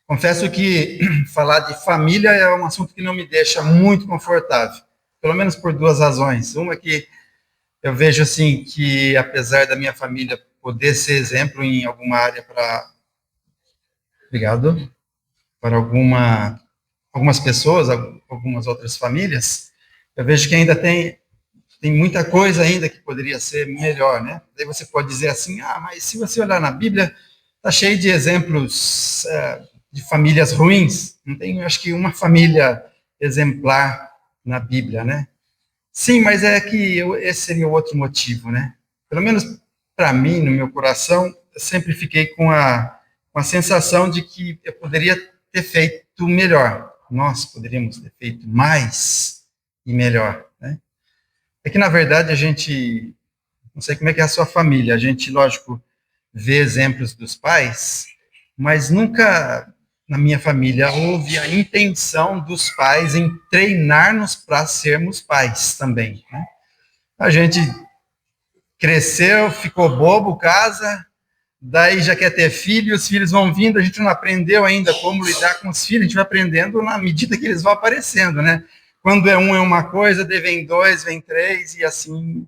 Confesso que falar de família é um assunto que não me deixa muito confortável, pelo menos por duas razões. Uma que eu vejo assim que, apesar da minha família poder ser exemplo em alguma área obrigado, para algumas pessoas, algumas outras famílias, eu vejo que ainda tem muita coisa ainda que poderia ser melhor, né? Daí você pode dizer assim, mas se você olhar na Bíblia, está cheio de exemplos de famílias ruins. Não tem, acho que, uma família exemplar na Bíblia, né? Sim, mas é que esse seria o outro motivo, né? Pelo menos para mim, no meu coração, eu sempre fiquei com a sensação de que eu poderia ter feito melhor. Nós poderíamos ter feito mais e melhor, né? É que, na verdade, a gente, não sei como é que é a sua família, a gente, lógico, vê exemplos dos pais, mas nunca na minha família houve a intenção dos pais em treinar-nos para sermos pais também, né? A gente cresceu, ficou bobo, casa, daí já quer ter filho, os filhos vão vindo, a gente não aprendeu ainda como lidar com os filhos, a gente vai aprendendo na medida que eles vão aparecendo, né? Quando é um é uma coisa, daí vem dois, vem três, e assim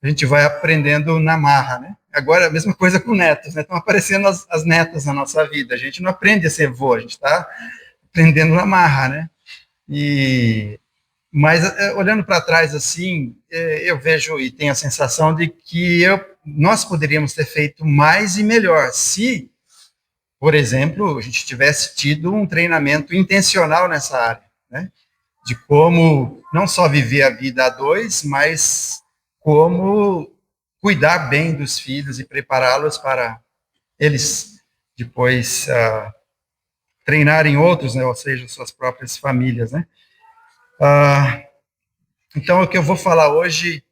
a gente vai aprendendo na marra, né? Agora, a mesma coisa com netos, né? Estão aparecendo as netas na nossa vida, a gente não aprende a ser avô, a gente está aprendendo na marra, né? Mas, olhando para trás, assim, eu vejo e tenho a sensação de que nós poderíamos ter feito mais e melhor se, por exemplo, a gente tivesse tido um treinamento intencional nessa área, né? De como não só viver a vida a dois, mas como cuidar bem dos filhos e prepará-los para eles depois treinarem outros, né? Ou seja, suas próprias famílias, né? Então, o que eu vou falar hoje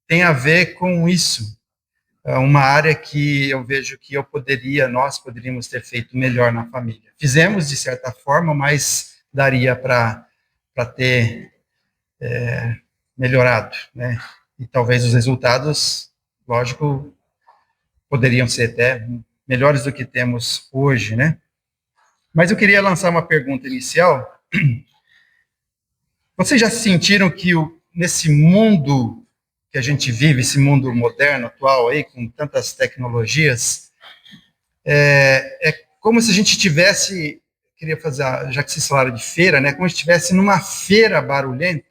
tem a ver com isso. É uma área que eu vejo que nós poderíamos ter feito melhor na família. Fizemos, de certa forma, mas daria para ter melhorado, né? E talvez os resultados, lógico, poderiam ser até melhores do que temos hoje, né? Mas eu queria lançar uma pergunta inicial. Vocês já sentiram que nesse mundo que a gente vive, esse mundo moderno, atual, aí, com tantas tecnologias, é como se a gente tivesse, queria fazer, já que vocês falaram de feira, né, como se estivesse numa feira barulhenta,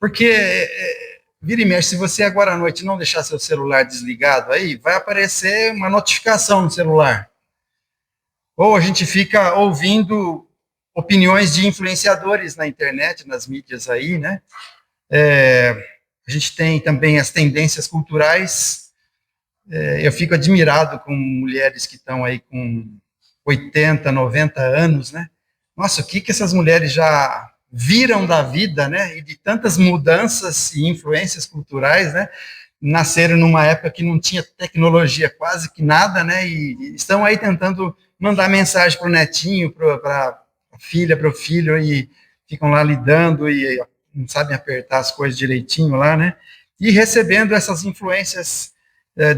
porque vira e mexe, se você agora à noite não deixar seu celular desligado aí, vai aparecer uma notificação no celular. Ou a gente fica ouvindo opiniões de influenciadores na internet, nas mídias aí, né? A gente tem também as tendências culturais. Eu fico admirado com mulheres que estão aí com 80, 90 anos, né? Nossa, o que essas mulheres já viram da vida, né? E de tantas mudanças e influências culturais, né? Nasceram numa época que não tinha tecnologia quase que nada, né? E estão aí tentando mandar mensagem para o netinho, para a filha, para o filho, e ficam lá lidando e não sabem apertar as coisas direitinho lá, né? E recebendo essas influências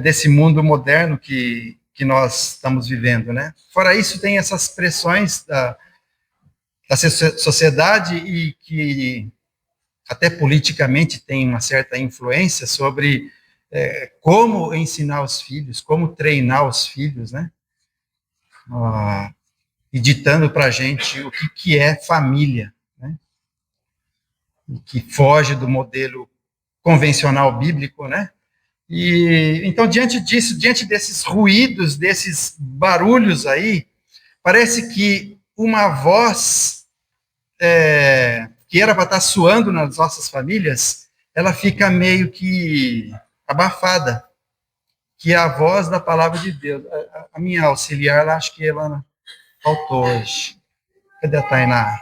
desse mundo moderno que nós estamos vivendo, né? Fora isso, tem essas pressões da sociedade e que até politicamente tem uma certa influência sobre como ensinar os filhos, como treinar os filhos, né? E ditando para a gente o que é família, né? Que foge do modelo convencional bíblico, né? E então, diante disso, diante desses ruídos, desses barulhos aí, parece que uma voz que era para estar soando nas nossas famílias, ela fica meio que abafada, que é a voz da palavra de Deus. A minha auxiliar, ela, acho que ela faltou hoje. Cadê a Tainá?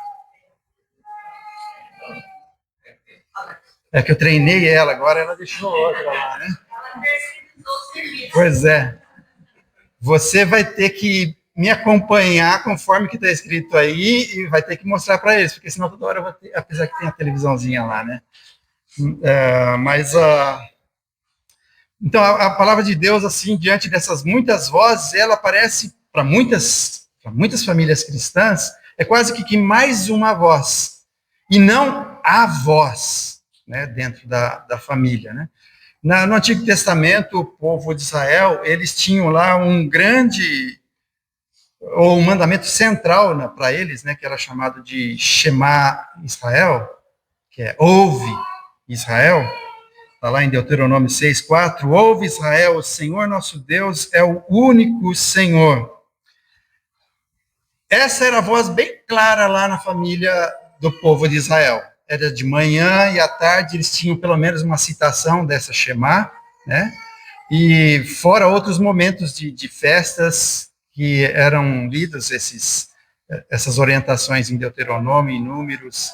É que eu treinei ela, agora ela deixou outra lá, né? Pois é. Você vai ter que me acompanhar conforme que está escrito aí e vai ter que mostrar para eles, porque senão toda hora eu vou ter, apesar que tem a televisãozinha lá, né? Então a palavra de Deus, assim, diante dessas muitas vozes, ela parece para muitas famílias cristãs, é quase que mais uma voz, e não a voz, né, dentro da família, né? No Antigo Testamento, o povo de Israel, eles tinham lá um grande, ou um mandamento central, né, para eles, né, que era chamado de Shema Israel, que é ouve Israel. Está lá em Deuteronômio 6,4, ouve Israel, o Senhor nosso Deus é o único Senhor. Essa era a voz bem clara lá na família do povo de Israel. Era de manhã e à tarde eles tinham pelo menos uma citação dessa Shema, né? E fora outros momentos de festas que eram lidos essas orientações em Deuteronômio, em Números.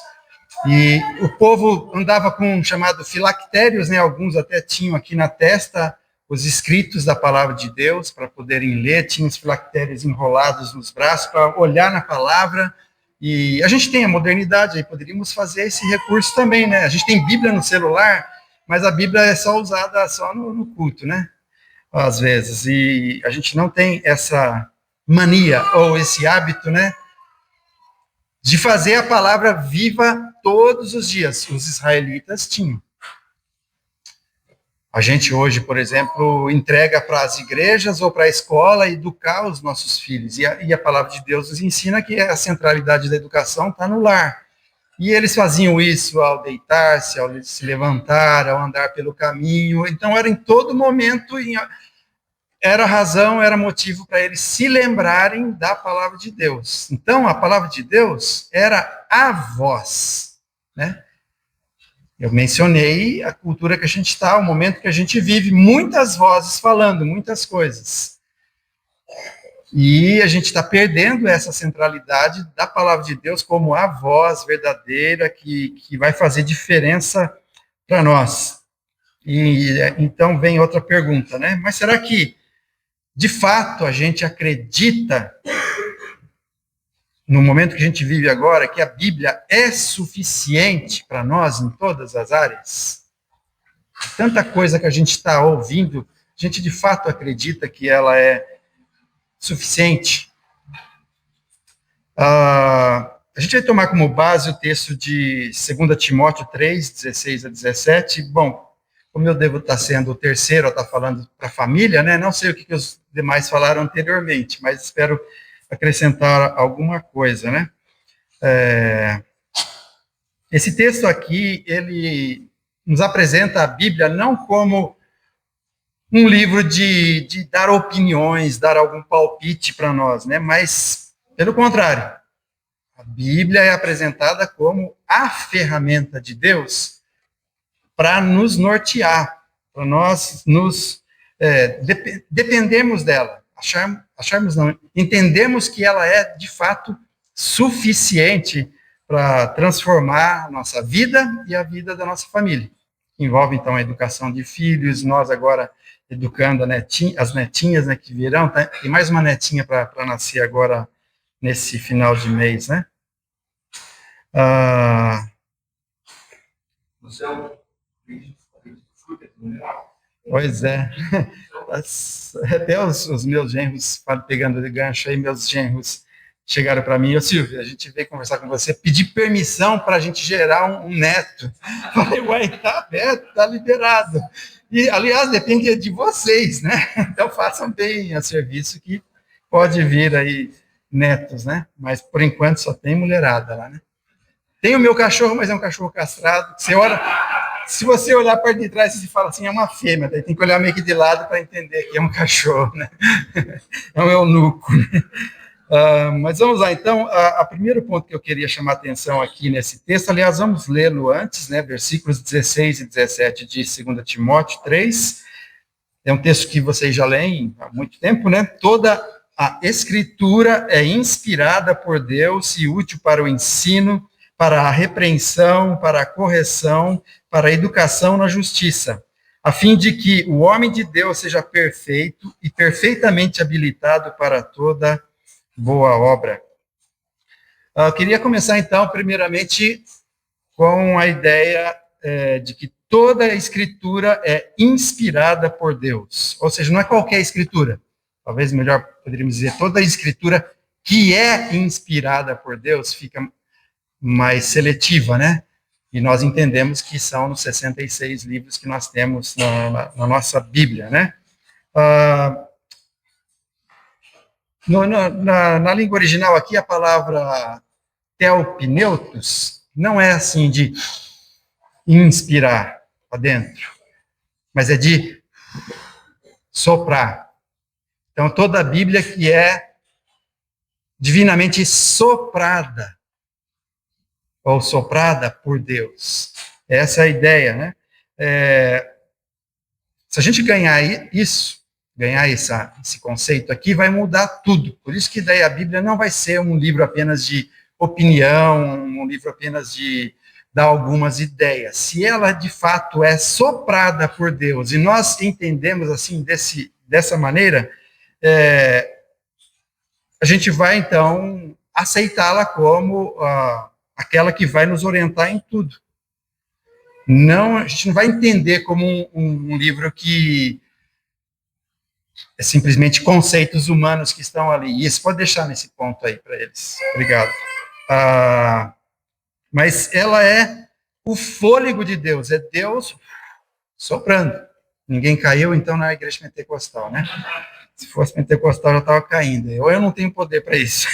E o povo andava com um chamado filactérios, né? Alguns até tinham aqui na testa os escritos da palavra de Deus para poderem ler, tinham os filactérios enrolados nos braços para olhar na palavra. E a gente tem a modernidade, aí poderíamos fazer esse recurso também, né? A gente tem Bíblia no celular, mas a Bíblia é só usada só no culto, né? Às vezes. E a gente não tem essa mania ou esse hábito, né? De fazer a palavra viva todos os dias. Os israelitas tinham. A gente hoje, por exemplo, entrega para as igrejas ou para a escola educar os nossos filhos. E a palavra de Deus nos ensina que a centralidade da educação está no lar. E eles faziam isso ao deitar-se, ao se levantar, ao andar pelo caminho. Então, era em todo momento, era razão, era motivo para eles se lembrarem da palavra de Deus. Então, a palavra de Deus era a voz, né? Eu mencionei a cultura que a gente está, o momento que a gente vive, muitas vozes falando, muitas coisas. E a gente está perdendo essa centralidade da palavra de Deus como a voz verdadeira que vai fazer diferença para nós. E então vem outra pergunta, né? Mas será que, de fato, a gente acredita, no momento que a gente vive agora, que a Bíblia é suficiente para nós em todas as áreas? Tanta coisa que a gente está ouvindo, a gente de fato acredita que ela é suficiente? A gente vai tomar como base o texto de 2 Timóteo 3, 16 a 17. Bom, como eu devo estar sendo o terceiro a estar falando para a família, né? Não sei o que os demais falaram anteriormente, mas espero acrescentar alguma coisa, né? Esse texto aqui, ele nos apresenta a Bíblia não como um livro de dar opiniões, dar algum palpite para nós, né? Mas, pelo contrário, a Bíblia é apresentada como a ferramenta de Deus para nos nortear, para nós nos dependermos dela, acharmos não, entendemos que ela é, de fato, suficiente para transformar a nossa vida e a vida da nossa família. Envolve, então, a educação de filhos, nós agora educando as netinhas, né, que virão, tá? Tem mais uma netinha para nascer agora, nesse final de mês, né? Pois é. Até os meus genros, pegando de gancho aí, meus genros chegaram para mim: ô Silvio, a gente veio conversar com você, pedir permissão para a gente gerar um neto. Falei, ué, tá aberto, tá liberado. E, aliás, depende de vocês, né? Então façam bem a serviço que pode vir aí netos, né? Mas por enquanto só tem mulherada lá, né? Tem o meu cachorro, mas é um cachorro castrado. Se você olhar a parte de trás, você fala assim, é uma fêmea, daí tem que olhar meio que de lado para entender que é um cachorro, né? É um eunuco. Mas vamos lá, então, o primeiro ponto que eu queria chamar a atenção aqui nesse texto, aliás, vamos lê-lo antes, né, versículos 16 e 17 de 2 Timóteo 3, é um texto que vocês já leem há muito tempo, né? Toda a Escritura é inspirada por Deus e útil para o ensino, para a repreensão, para a correção, para a educação na justiça, a fim de que o homem de Deus seja perfeito e perfeitamente habilitado para toda boa obra. Eu queria começar, então, primeiramente, com a ideia de que toda a Escritura é inspirada por Deus, ou seja, não é qualquer Escritura, talvez melhor poderíamos dizer, toda a Escritura que é inspirada por Deus fica mais seletiva, né? E nós entendemos que são os 66 livros que nós temos na nossa Bíblia, né? Na língua original aqui, a palavra telpneutos não é assim de inspirar para dentro, mas é de soprar. Então, toda a Bíblia que é divinamente soprada, ou soprada por Deus. Essa é a ideia, né? Se a gente ganhar isso, ganhar esse conceito aqui, vai mudar tudo. Por isso que daí a Bíblia não vai ser um livro apenas de opinião, um livro apenas de dar algumas ideias. Se ela, de fato, é soprada por Deus, e nós entendemos assim, dessa maneira, a gente vai, então, aceitá-la como aquela que vai nos orientar em tudo. Não, a gente não vai entender como um livro que é simplesmente conceitos humanos que estão ali. E isso pode deixar nesse ponto aí para eles. Obrigado. Mas ela é o fôlego de Deus, é Deus soprando. Ninguém caiu, então, na igreja pentecostal, né? Se fosse pentecostal, já estava caindo. Eu não tenho poder para isso.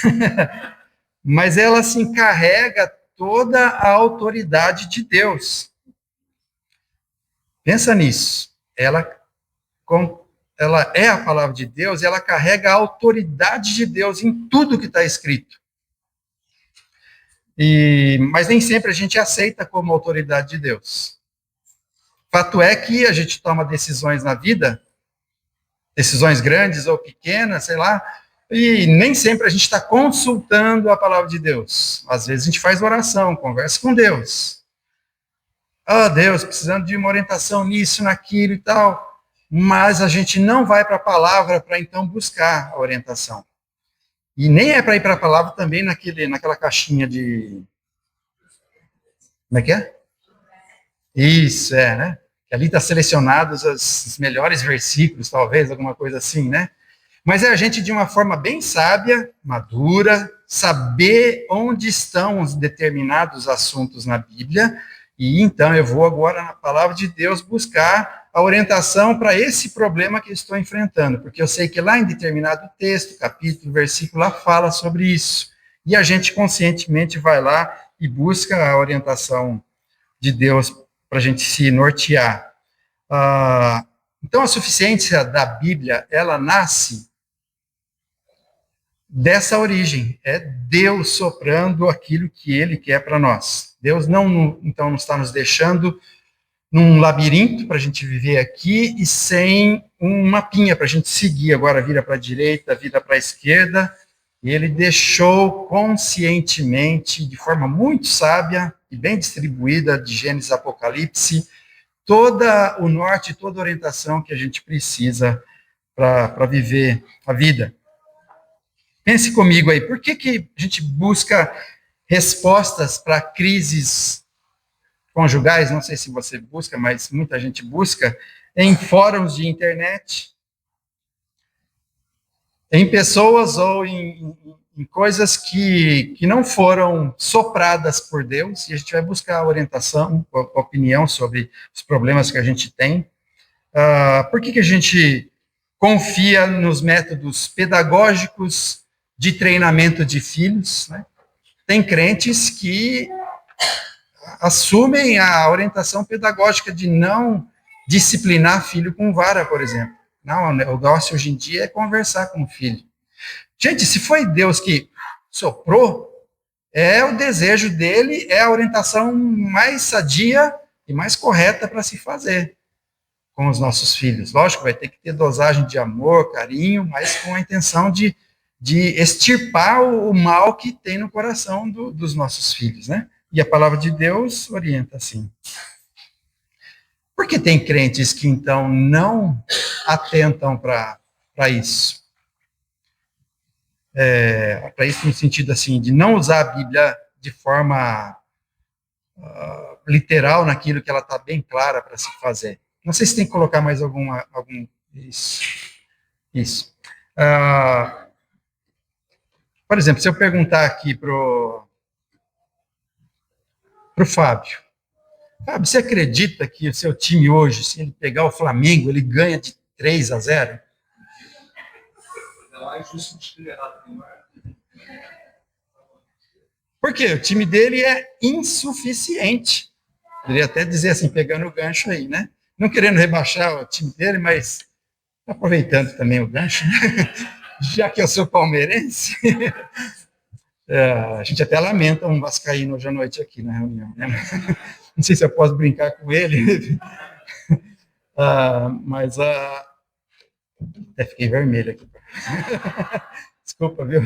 Mas ela se encarrega toda a autoridade de Deus. Pensa nisso. Ela é a palavra de Deus e ela carrega a autoridade de Deus em tudo que está escrito. Mas nem sempre a gente aceita como autoridade de Deus. Fato é que a gente toma decisões na vida, decisões grandes ou pequenas, sei lá, e nem sempre a gente está consultando a palavra de Deus. Às vezes a gente faz oração, conversa com Deus. Deus, precisando de uma orientação nisso, naquilo e tal. Mas a gente não vai para a palavra para então buscar a orientação. E nem é para ir para a palavra também naquela caixinha de... Como é que é? Isso, né? Que ali está selecionados os melhores versículos, talvez, alguma coisa assim, né? Mas é a gente, de uma forma bem sábia, madura, saber onde estão os determinados assuntos na Bíblia, e então eu vou agora, na palavra de Deus, buscar a orientação para esse problema que eu estou enfrentando, porque eu sei que lá em determinado texto, capítulo, versículo, lá fala sobre isso. E a gente conscientemente vai lá e busca a orientação de Deus para a gente se nortear. Então, a suficiência da Bíblia, ela nasce dessa origem, é Deus soprando aquilo que Ele quer para nós. Deus não está nos deixando num labirinto para a gente viver aqui e sem um mapinha para a gente seguir. Agora vira para a direita, vira para a esquerda. E Ele deixou conscientemente, de forma muito sábia e bem distribuída, de Gênesis a Apocalipse, toda o norte, toda a orientação que a gente precisa para viver a vida. Pense comigo aí, por que a gente busca respostas para crises conjugais? Não sei se você busca, mas muita gente busca em fóruns de internet, em pessoas ou em coisas que não foram sopradas por Deus, e a gente vai buscar orientação, opinião sobre os problemas que a gente tem. Por que a gente confia nos métodos pedagógicos de treinamento de filhos, né? Tem crentes que assumem a orientação pedagógica de não disciplinar filho com vara, por exemplo. Não, o negócio hoje em dia é conversar com o filho. Gente, se foi Deus que soprou, é o desejo dele, é a orientação mais sadia e mais correta para se fazer com os nossos filhos. Lógico, vai ter que ter dosagem de amor, carinho, mas com a intenção de extirpar o mal que tem no coração dos nossos filhos, né? E a palavra de Deus orienta assim. Por que tem crentes que, então, não atentam para isso? Para isso no sentido, assim, de não usar a Bíblia de forma literal naquilo que ela está bem clara para se fazer. Não sei se tem que colocar mais algum... Isso. Ah, por exemplo, se eu perguntar aqui pro Fábio, Fábio, você acredita que o seu time hoje, se ele pegar o Flamengo, ele ganha de 3-0? Por quê? O time dele é insuficiente. Poderia até dizer assim, pegando o gancho aí, né? Não querendo rebaixar o time dele, mas aproveitando também o gancho, né? Já que eu sou palmeirense, a gente até lamenta um vascaíno hoje à noite aqui na reunião, né? Não sei se eu posso brincar com ele, mas até fiquei vermelho aqui. Desculpa, viu?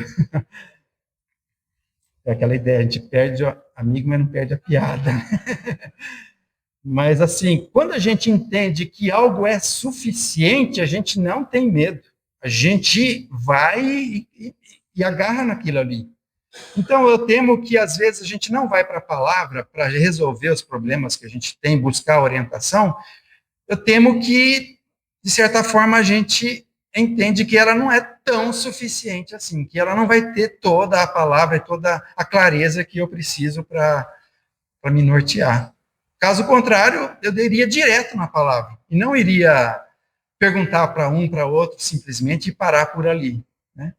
É aquela ideia, a gente perde o amigo, mas não perde a piada. Mas, assim, quando a gente entende que algo é suficiente, a gente não tem medo. A gente vai e agarra naquilo ali. Então, eu temo que, às vezes, a gente não vai para a palavra para resolver os problemas que a gente tem, buscar orientação. Eu temo que, de certa forma, a gente entende que ela não é tão suficiente assim, que ela não vai ter toda a palavra e toda a clareza que eu preciso para me nortear. Caso contrário, eu iria direto na palavra e não iria perguntar para um, para outro, simplesmente e parar por ali, né?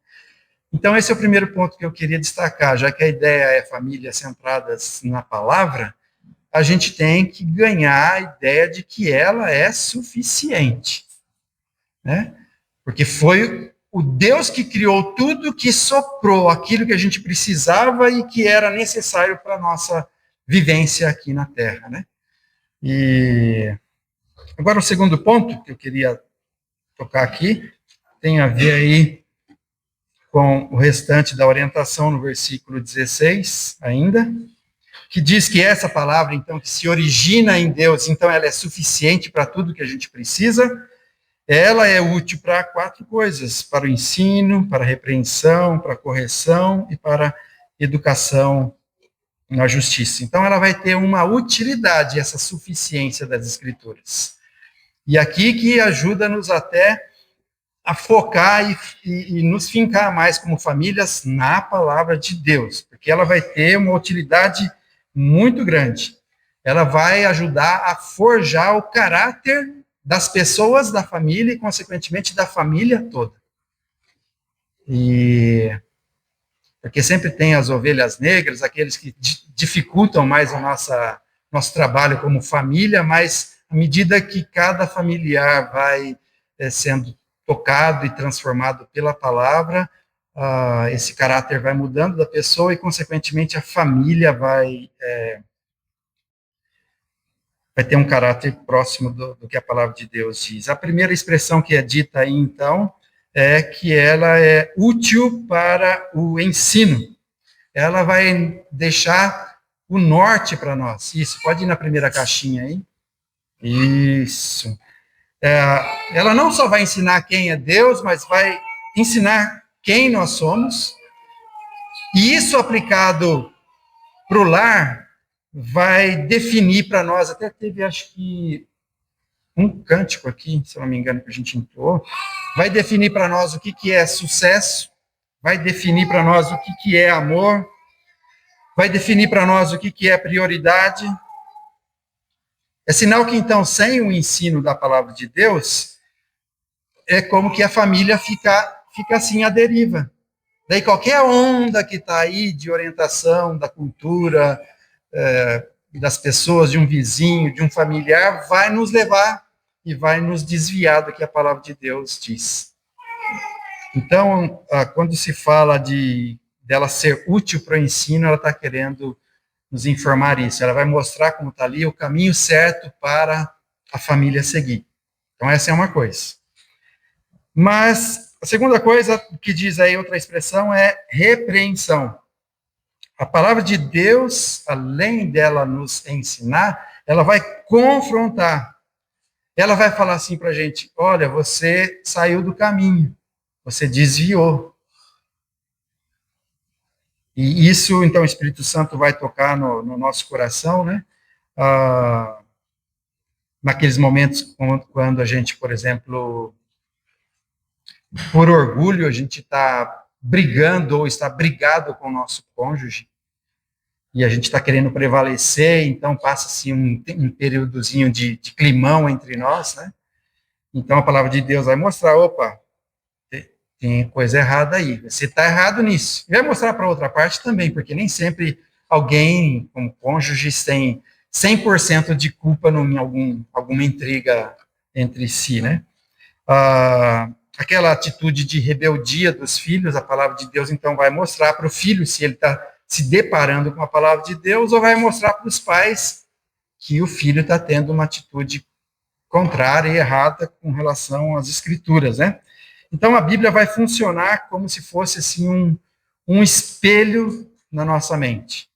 Então, esse é o primeiro ponto que eu queria destacar, já que a ideia é famílias centradas na palavra, a gente tem que ganhar a ideia de que ela é suficiente, né? Porque foi o Deus que criou tudo, que soprou aquilo que a gente precisava e que era necessário para a nossa vivência aqui na Terra, né? E agora o segundo ponto que eu queria tocar aqui tem a ver aí com o restante da orientação no versículo 16 ainda, que diz que essa palavra, então, que se origina em Deus, então ela é suficiente para tudo que a gente precisa. Ela é útil para 4 coisas: para o ensino, para a repreensão, para a correção e para a educação na justiça. Então, ela vai ter uma utilidade, essa suficiência das Escrituras. E aqui que ajuda-nos até a focar e nos fincar mais como famílias na palavra de Deus, porque ela vai ter uma utilidade muito grande. Ela vai ajudar a forjar o caráter das pessoas da família e, consequentemente, da família toda. E porque sempre tem as ovelhas negras, aqueles que dificultam mais o nosso trabalho como família, mas à medida que cada familiar vai sendo tocado e transformado pela palavra, esse caráter vai mudando da pessoa e, consequentemente, a família vai ter um caráter próximo do que a palavra de Deus diz. A primeira expressão que é dita aí, então, é que ela é útil para o ensino. Ela vai deixar o norte para nós. Isso, pode ir na primeira caixinha aí. Isso. Ela não só vai ensinar quem é Deus, mas vai ensinar quem nós somos. E isso aplicado para o lar vai definir para nós, até teve, acho que, um cântico aqui, se eu não me engano, que a gente entrou, vai definir para nós o que é sucesso, vai definir para nós o que é amor, vai definir para nós o que é prioridade. É sinal que, então, sem o ensino da palavra de Deus, é como que a família fica assim à deriva. Daí qualquer onda que está aí de orientação da cultura, das pessoas, de um vizinho, de um familiar, vai nos levar e vai nos desviar do que a palavra de Deus diz. Então, quando se fala dela ser útil para o ensino, ela está querendo nos informar isso. Ela vai mostrar, como está ali, o caminho certo para a família seguir. Então, essa é uma coisa. Mas a segunda coisa que diz aí, outra expressão, é repreensão. A palavra de Deus, além dela nos ensinar, ela vai confrontar. Ela vai falar assim para a gente: olha, você saiu do caminho, você desviou. E isso, então, o Espírito Santo vai tocar no nosso coração, né? Naqueles momentos quando a gente, por exemplo, por orgulho, a gente está brigando ou está brigado com o nosso cônjuge, e a gente está querendo prevalecer, então passa-se um períodozinho de climão entre nós, né? Então a palavra de Deus vai mostrar, opa, tem coisa errada aí, você está errado nisso. E vai mostrar para outra parte também, porque nem sempre alguém, como cônjuges, tem 100% de culpa em alguma intriga entre si, né? Aquela atitude de rebeldia dos filhos, a palavra de Deus então vai mostrar para o filho se ele está se deparando com a palavra de Deus, ou vai mostrar para os pais que o filho está tendo uma atitude contrária e errada com relação às escrituras, né? Então a Bíblia vai funcionar como se fosse assim um espelho na nossa mente.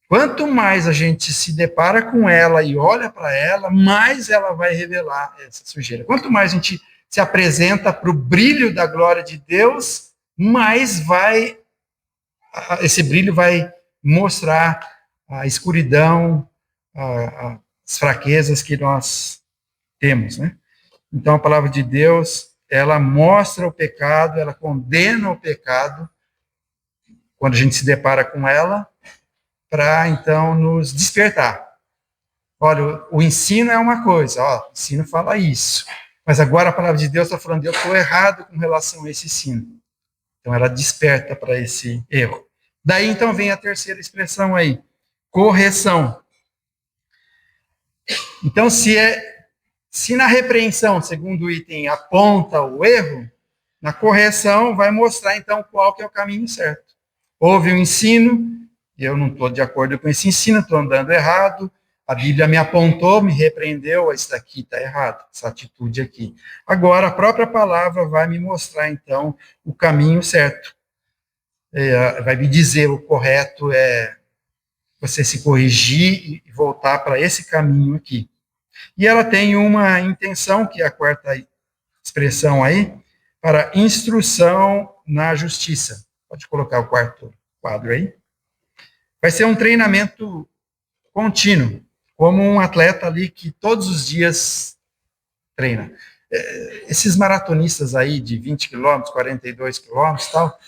Quanto mais a gente se depara com ela e olha para ela, mais ela vai revelar essa sujeira. Quanto mais a gente se apresenta para o brilho da glória de Deus, mais esse brilho vai mostrar a escuridão, as fraquezas que nós temos, né? Então a palavra de Deus, ela mostra o pecado, ela condena o pecado quando a gente se depara com ela, para então nos despertar. Olha, o ensino é uma coisa, ó, o ensino fala isso, mas agora a palavra de Deus está falando, eu estou errado com relação a esse ensino. Então ela desperta para esse erro. Daí então vem a terceira expressão aí, correção. Então se na repreensão, segundo o item, aponta o erro, na correção vai mostrar então qual que é o caminho certo. Houve um ensino, eu não estou de acordo com esse ensino, estou andando errado, a Bíblia me apontou, me repreendeu, isso daqui está errado, essa atitude aqui. Agora, a própria palavra vai me mostrar, então, o caminho certo. Vai me dizer o correto é você se corrigir e voltar para esse caminho aqui. E ela tem uma intenção, que é a quarta expressão aí, para instrução na justiça. Pode colocar o quarto quadro aí. Vai ser um treinamento contínuo, como um atleta ali que todos os dias treina. Esses maratonistas aí de 20 quilômetros, 42 quilômetros e tal,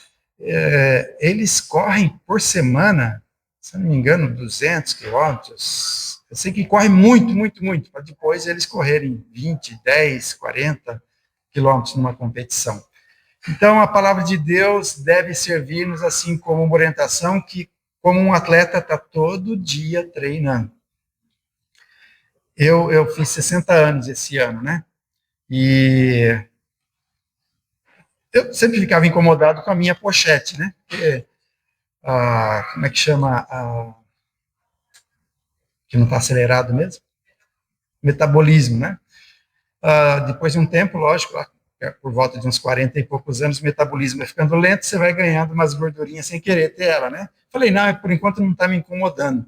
eles correm por semana, se não me engano, 200 quilômetros. Eu sei que corre muito, muito, muito, para depois eles correrem 20, 10, 40 quilômetros numa competição. Então, a palavra de Deus deve servir-nos assim como uma orientação que, como um atleta está todo dia treinando. Eu fiz 60 anos esse ano, né? E eu sempre ficava incomodado com a minha pochete, né? Porque, como é que chama? Que não está acelerado mesmo? Metabolismo, né? Depois de um tempo, lógico, por volta de uns 40 e poucos anos, o metabolismo vai ficando lento, você vai ganhando umas gordurinhas sem querer ter ela, né? Falei, não, por enquanto não está me incomodando.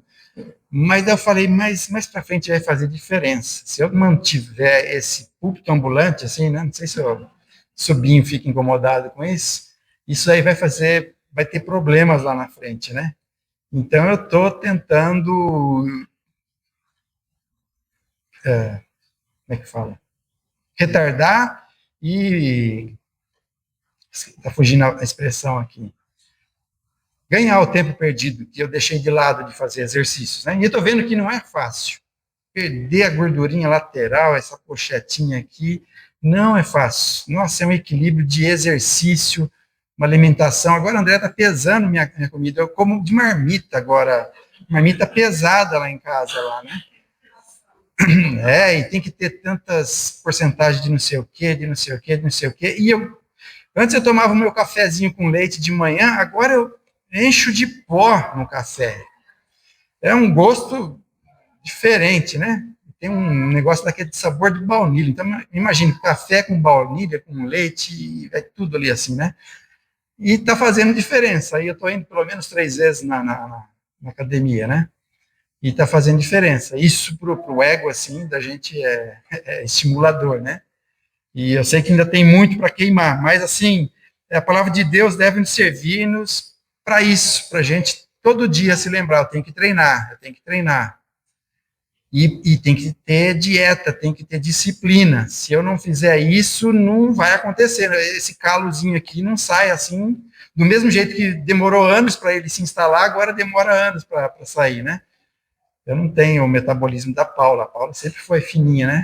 Mas daí eu falei, mais para frente vai fazer diferença. Se eu mantiver esse púlpito ambulante, assim, né? Não sei se o sobrinho fica incomodado com isso, isso aí vai ter problemas lá na frente, né? Então eu estou tentando, como é que fala? Retardar e, está fugindo a expressão aqui, ganhar o tempo perdido, que eu deixei de lado de fazer exercícios, né? E eu estou vendo que não é fácil. Perder a gordurinha lateral, essa pochetinha aqui, não é fácil. Nossa, é um equilíbrio de exercício, uma alimentação. Agora a André está pesando minha comida. Eu como de marmita agora, marmita pesada lá em casa, lá, né? E tem que ter tantas porcentagens de não sei o quê, de não sei o quê, de não sei o quê. E antes eu tomava o meu cafezinho com leite de manhã, agora eu encho de pó no café. É um gosto diferente, né? Tem um negócio daquele de sabor de baunilha. Então, imagine, café com baunilha, com leite, é tudo ali assim, né? E está fazendo diferença. Aí eu estou indo pelo menos 3 vezes na academia, né? E está fazendo diferença. Isso para o ego, assim, da gente é estimulador, né? E eu sei que ainda tem muito para queimar, mas, assim, a palavra de Deus deve nos servir-nos para isso, para a gente todo dia se lembrar, eu tenho que treinar. E tem que ter dieta, tem que ter disciplina. Se eu não fizer isso, não vai acontecer. Esse calozinho aqui não sai assim, do mesmo jeito que demorou anos para ele se instalar, agora demora anos para sair, né? Eu não tenho o metabolismo da Paula. A Paula sempre foi fininha, né?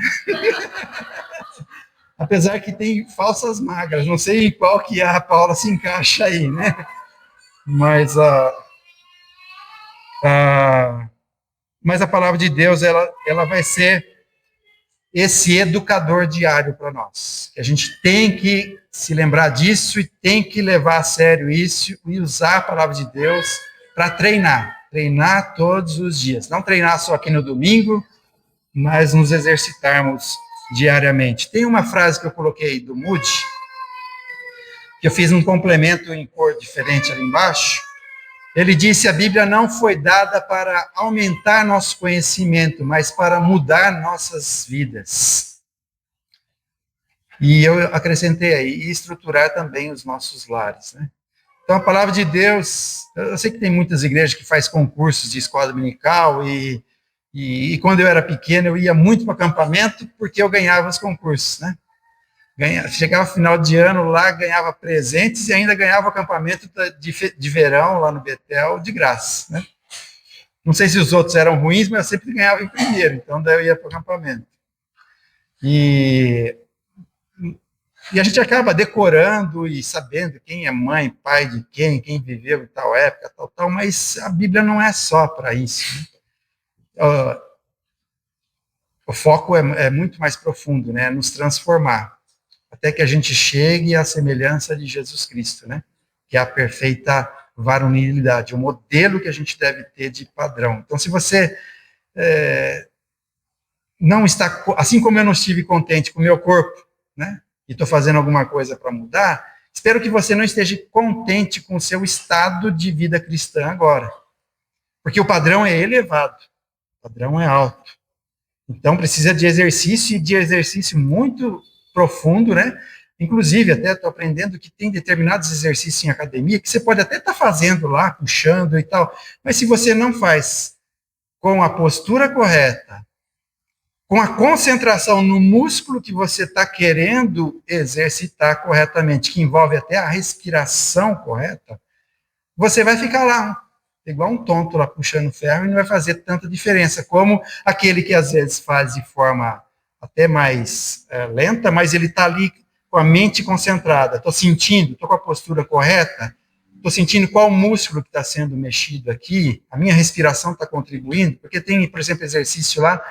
Apesar que tem falsas magras. Não sei em qual que a Paula se encaixa aí, né? Mas a, mas a palavra de Deus, ela vai ser esse educador diário para nós. A gente tem que se lembrar disso e tem que levar a sério isso e usar a palavra de Deus para treinar todos os dias. Não treinar só aqui no domingo, mas nos exercitarmos diariamente. Tem uma frase que eu coloquei do Moody, que eu fiz um complemento em cor diferente ali embaixo. Ele disse: a Bíblia não foi dada para aumentar nosso conhecimento, mas para mudar nossas vidas. E eu acrescentei aí, e estruturar também os nossos lares, né? Então, a palavra de Deus, eu sei que tem muitas igrejas que fazem concursos de escola dominical, e quando eu era pequeno, eu ia muito para acampamento, porque eu ganhava os concursos, né? Chegava final de ano lá, ganhava presentes e ainda ganhava acampamento de verão lá no Betel de graça, né? Não sei se os outros eram ruins, mas eu sempre ganhava em primeiro, então daí eu ia para o acampamento. E a gente acaba decorando e sabendo quem é mãe, pai de quem viveu em tal época, tal, mas a Bíblia não é só para isso, né? O foco é muito mais profundo, né? Nos transformar, até que a gente chegue à semelhança de Jesus Cristo, né? Que é a perfeita varonilidade, o modelo que a gente deve ter de padrão. Então, se você não está, assim como eu não estive contente com o meu corpo, né? E estou fazendo alguma coisa para mudar, espero que você não esteja contente com o seu estado de vida cristã agora. Porque o padrão é elevado, o padrão é alto. Então, precisa de exercício, e de exercício muito profundo, né? Inclusive, até estou aprendendo que tem determinados exercícios em academia que você pode até estar fazendo lá, puxando e tal, mas se você não faz com a postura correta, com a concentração no músculo que você está querendo exercitar corretamente, que envolve até a respiração correta, você vai ficar lá, igual um tonto lá puxando ferro, e não vai fazer tanta diferença, como aquele que às vezes faz de forma até mais lenta, mas ele está ali com a mente concentrada. Estou sentindo, estou com a postura correta, estou sentindo qual músculo que está sendo mexido aqui, a minha respiração está contribuindo, porque tem, por exemplo, exercício lá,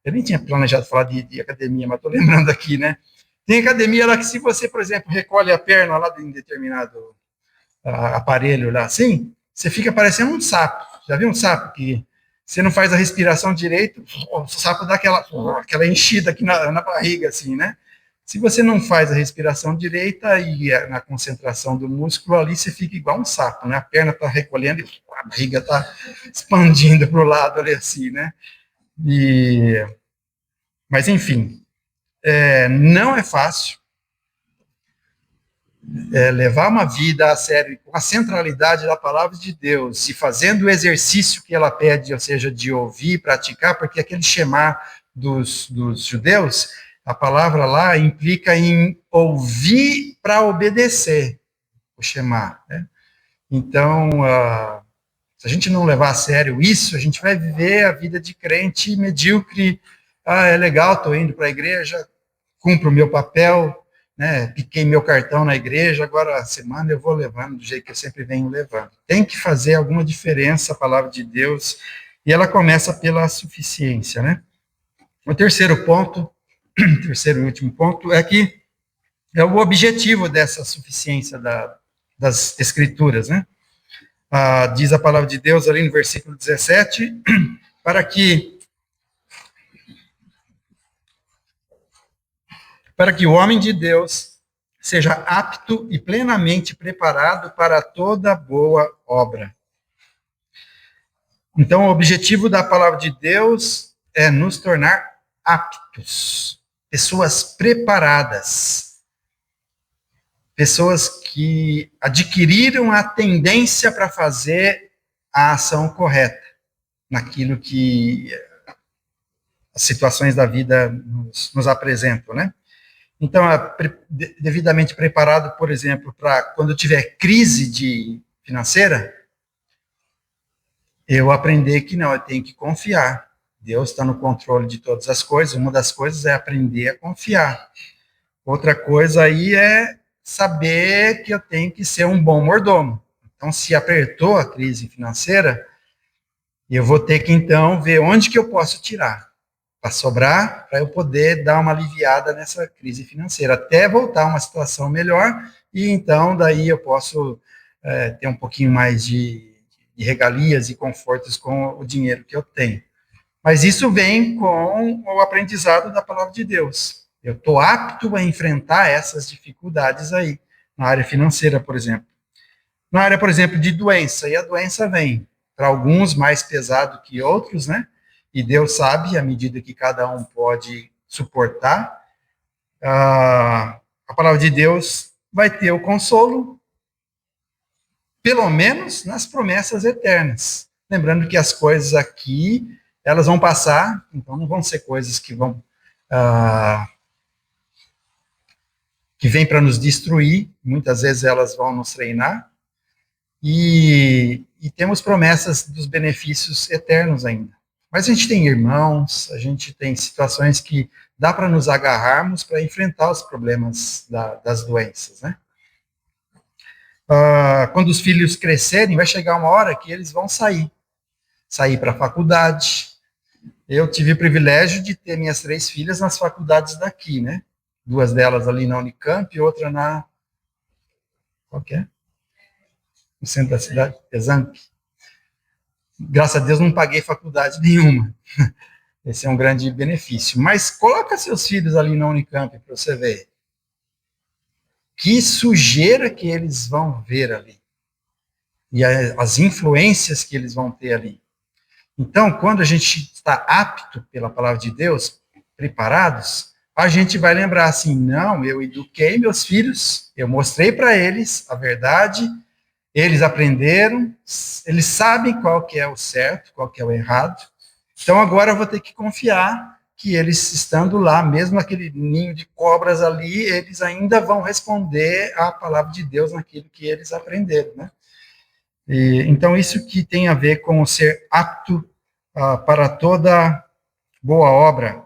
eu nem tinha planejado falar de academia, mas estou lembrando aqui, né? Tem academia lá que se você, por exemplo, recolhe a perna lá em determinado aparelho lá assim, você fica parecendo um sapo. Já viu um sapo que você não faz a respiração direito, o sapo dá aquela enchida aqui na barriga, assim, né? Se você não faz a respiração direita e na concentração do músculo ali, você fica igual um sapo, né? A perna está recolhendo e a barriga está expandindo para o lado ali, assim, né? Mas, enfim, não é fácil levar uma vida a sério, com a centralidade da palavra de Deus, e fazendo o exercício que ela pede, ou seja, de ouvir, praticar, porque aquele Shema dos judeus, a palavra lá implica em ouvir para obedecer, o Shema, né? Então, se a gente não levar a sério isso, a gente vai viver a vida de crente medíocre. É legal, estou indo para a igreja, cumpro o meu papel, né, piquei meu cartão na igreja, agora a semana eu vou levando do jeito que eu sempre venho levando. Tem que fazer alguma diferença a palavra de Deus, e ela começa pela suficiência, né? O terceiro ponto, terceiro e último ponto, é que é o objetivo dessa suficiência das escrituras, né? Diz a palavra de Deus ali no versículo 17, para que o homem de Deus seja apto e plenamente preparado para toda boa obra. Então, o objetivo da palavra de Deus é nos tornar aptos, pessoas preparadas, pessoas que adquiriram a tendência para fazer a ação correta, naquilo que as situações da vida nos apresentam, né? Então, devidamente preparado, por exemplo, para quando tiver crise financeira, eu aprender que não, eu tenho que confiar. Deus está no controle de todas as coisas. Uma das coisas é aprender a confiar. Outra coisa aí é saber que eu tenho que ser um bom mordomo. Então, se apertou a crise financeira, eu vou ter que, então, ver onde que eu posso tirar para sobrar, para eu poder dar uma aliviada nessa crise financeira, até voltar a uma situação melhor, e então, daí eu posso ter um pouquinho mais de regalias e confortos com o dinheiro que eu tenho. Mas isso vem com o aprendizado da palavra de Deus. Eu estou apto a enfrentar essas dificuldades aí, na área financeira, por exemplo. Na área, por exemplo, de doença, e a doença vem, para alguns mais pesado que outros, né? E Deus sabe, à medida que cada um pode suportar, a palavra de Deus vai ter o consolo, pelo menos nas promessas eternas. Lembrando que as coisas aqui, elas vão passar, então não vão ser coisas que vão que vêm para nos destruir, muitas vezes elas vão nos treinar, e temos promessas dos benefícios eternos ainda. Mas a gente tem irmãos, a gente tem situações que dá para nos agarrarmos para enfrentar os problemas das doenças, né? Quando os filhos crescerem, vai chegar uma hora que eles vão sair para a faculdade. Eu tive o privilégio de ter minhas 3 filhas nas faculdades daqui, né? 2 delas ali na Unicamp e outra na... Qual que é? No centro da cidade, Examp. Graças a Deus não paguei faculdade nenhuma. Esse é um grande benefício. Mas coloca seus filhos ali na Unicamp para você ver. Que sujeira que eles vão ver ali. E as influências que eles vão ter ali. Então, quando a gente está apto pela palavra de Deus, preparados, a gente vai lembrar assim, não, eu eduquei meus filhos, eu mostrei para eles a verdade, eles aprenderam, eles sabem qual que é o certo, qual que é o errado. Então agora eu vou ter que confiar que eles estando lá, mesmo aquele ninho de cobras ali, eles ainda vão responder à palavra de Deus naquilo que eles aprenderam, né? Então isso que tem a ver com o ser apto para toda boa obra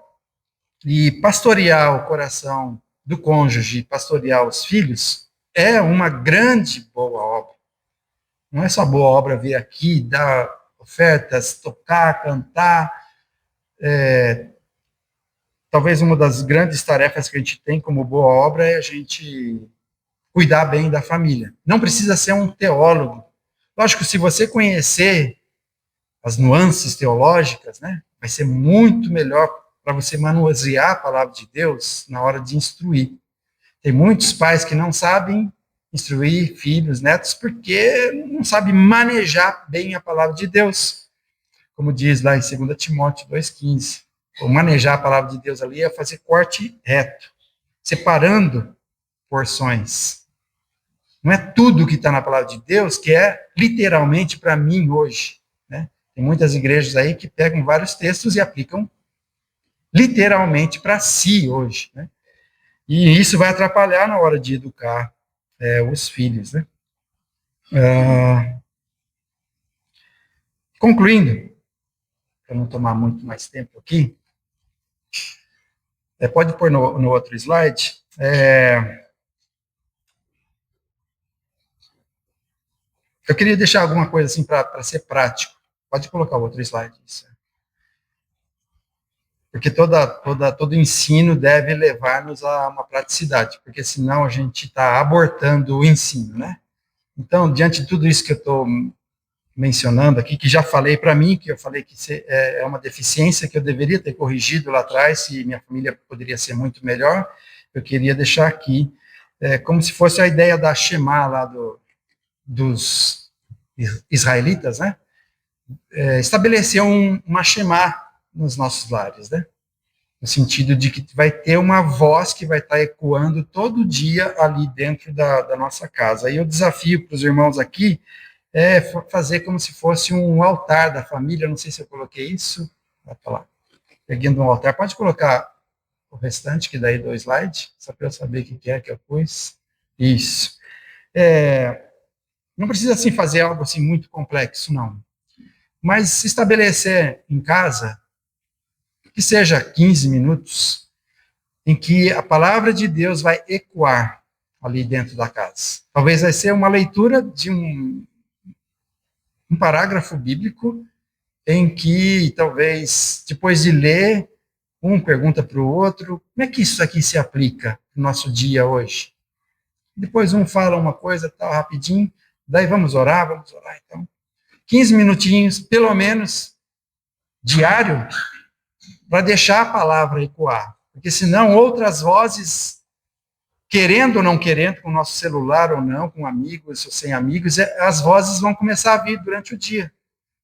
e pastorear o coração do cônjuge, pastorear os filhos, é uma grande boa obra. Não é só boa obra vir aqui, dar ofertas, tocar, cantar. Talvez uma das grandes tarefas que a gente tem como boa obra é a gente cuidar bem da família. Não precisa ser um teólogo. Lógico, se você conhecer as nuances teológicas, né, vai ser muito melhor para você manusear a palavra de Deus na hora de instruir. Tem muitos pais que não sabem instruir filhos, netos, porque não sabem manejar bem a palavra de Deus. Como diz lá em 2 Timóteo 2,15. O manejar a palavra de Deus ali é fazer corte reto, separando porções. Não é tudo que está na palavra de Deus que é literalmente para mim hoje, né? Tem muitas igrejas aí que pegam vários textos e aplicam literalmente para si hoje, né? E isso vai atrapalhar na hora de educar os filhos, né? Concluindo, para não tomar muito mais tempo aqui, pode pôr no outro slide. Eu queria deixar alguma coisa assim para ser prático. Pode colocar o outro slide. Isso. Porque todo ensino deve levar-nos a uma praticidade, porque senão a gente está abortando o ensino, né? Então, diante de tudo isso que eu estou mencionando aqui, que já falei para mim, que eu falei que é uma deficiência que eu deveria ter corrigido lá atrás, e minha família poderia ser muito melhor, eu queria deixar aqui, como se fosse a ideia da Shema lá dos israelitas, né? Estabelecer uma Shema nos nossos lares, né? No sentido de que vai ter uma voz que vai estar ecoando todo dia ali dentro da nossa casa. Aí o desafio para os irmãos aqui é fazer como se fosse um altar da família, não sei se eu coloquei isso, vai falar. erguendo um altar. Pode colocar o restante, que daí do slide, só para eu saber o que é que eu pus. Isso. Não precisa, assim, fazer algo assim muito complexo, não. Mas se estabelecer em casa, que seja 15 minutos, em que a palavra de Deus vai ecoar ali dentro da casa. Talvez vai ser uma leitura de um parágrafo bíblico, em que, talvez, depois de ler, um pergunta para o outro, como é que isso aqui se aplica no nosso dia hoje? Depois um fala uma coisa, tal, rapidinho, daí vamos orar, então. 15 minutinhos, pelo menos, diário, para deixar a palavra ecoar. Porque senão outras vozes, querendo ou não querendo, com o nosso celular ou não, com amigos ou sem amigos, as vozes vão começar a vir durante o dia.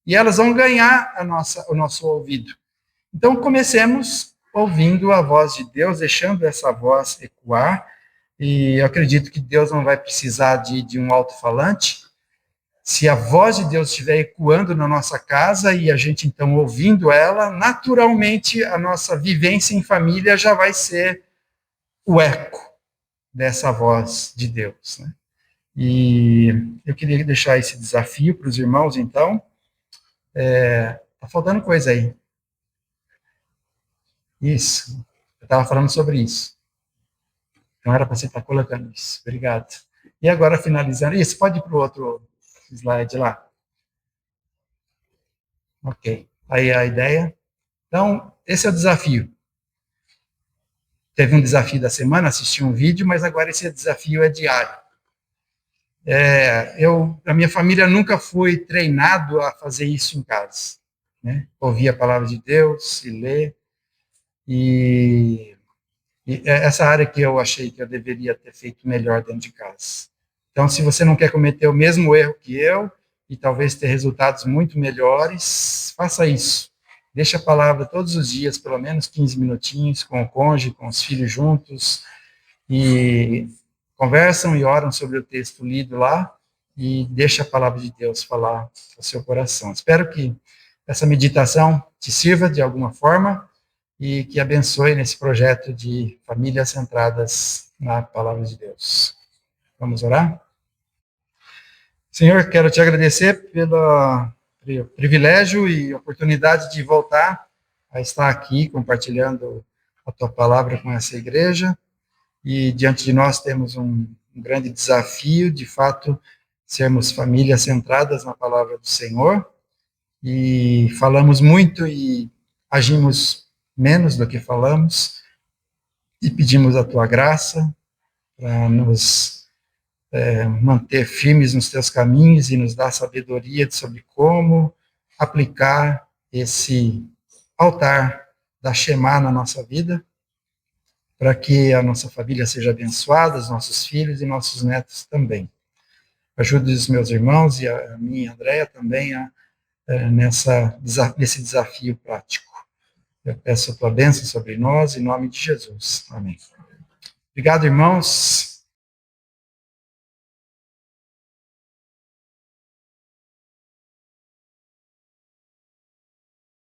E elas vão ganhar o nosso ouvido. Então, comecemos ouvindo a voz de Deus, deixando essa voz ecoar, e eu acredito que Deus não vai precisar de um alto-falante. Se a voz de Deus estiver ecoando na nossa casa e a gente, então, ouvindo ela, naturalmente a nossa vivência em família já vai ser o eco dessa voz de Deus, né? E eu queria deixar esse desafio para os irmãos, então. Tá faltando coisa aí. Isso. Eu estava falando sobre isso. Então era para você estar colocando isso. Obrigado. E agora, finalizando. Isso, pode ir para o outro slide lá. Ok. Aí a ideia. Então, esse é o desafio. Teve um desafio da semana, assisti um vídeo, mas agora esse desafio é diário. A minha família nunca foi treinado a fazer isso em casa, né? Ouvir a palavra de Deus e ler. E essa área que eu achei que eu deveria ter feito melhor dentro de casa. Então, se você não quer cometer o mesmo erro que eu, e talvez ter resultados muito melhores, faça isso. Deixe a palavra todos os dias, pelo menos 15 minutinhos, com o cônjuge, com os filhos juntos, e conversam e oram sobre o texto lido lá, e deixe a palavra de Deus falar ao seu coração. Espero que essa meditação te sirva de alguma forma, e que abençoe nesse projeto de famílias centradas na palavra de Deus. Vamos orar? Senhor, quero te agradecer pelo privilégio e oportunidade de voltar a estar aqui compartilhando a tua palavra com essa igreja, e diante de nós temos um grande desafio, de fato, sermos famílias centradas na palavra do Senhor, e falamos muito e agimos menos do que falamos, e pedimos a tua graça para nos manter firmes nos teus caminhos e nos dar sabedoria sobre como aplicar esse altar da Shema na nossa vida, para que a nossa família seja abençoada, os nossos filhos e nossos netos também. Ajude os meus irmãos e a mim, Andréia, também nesse desafio prático. Eu peço a tua bênção sobre nós, em nome de Jesus. Amém. Obrigado, irmãos.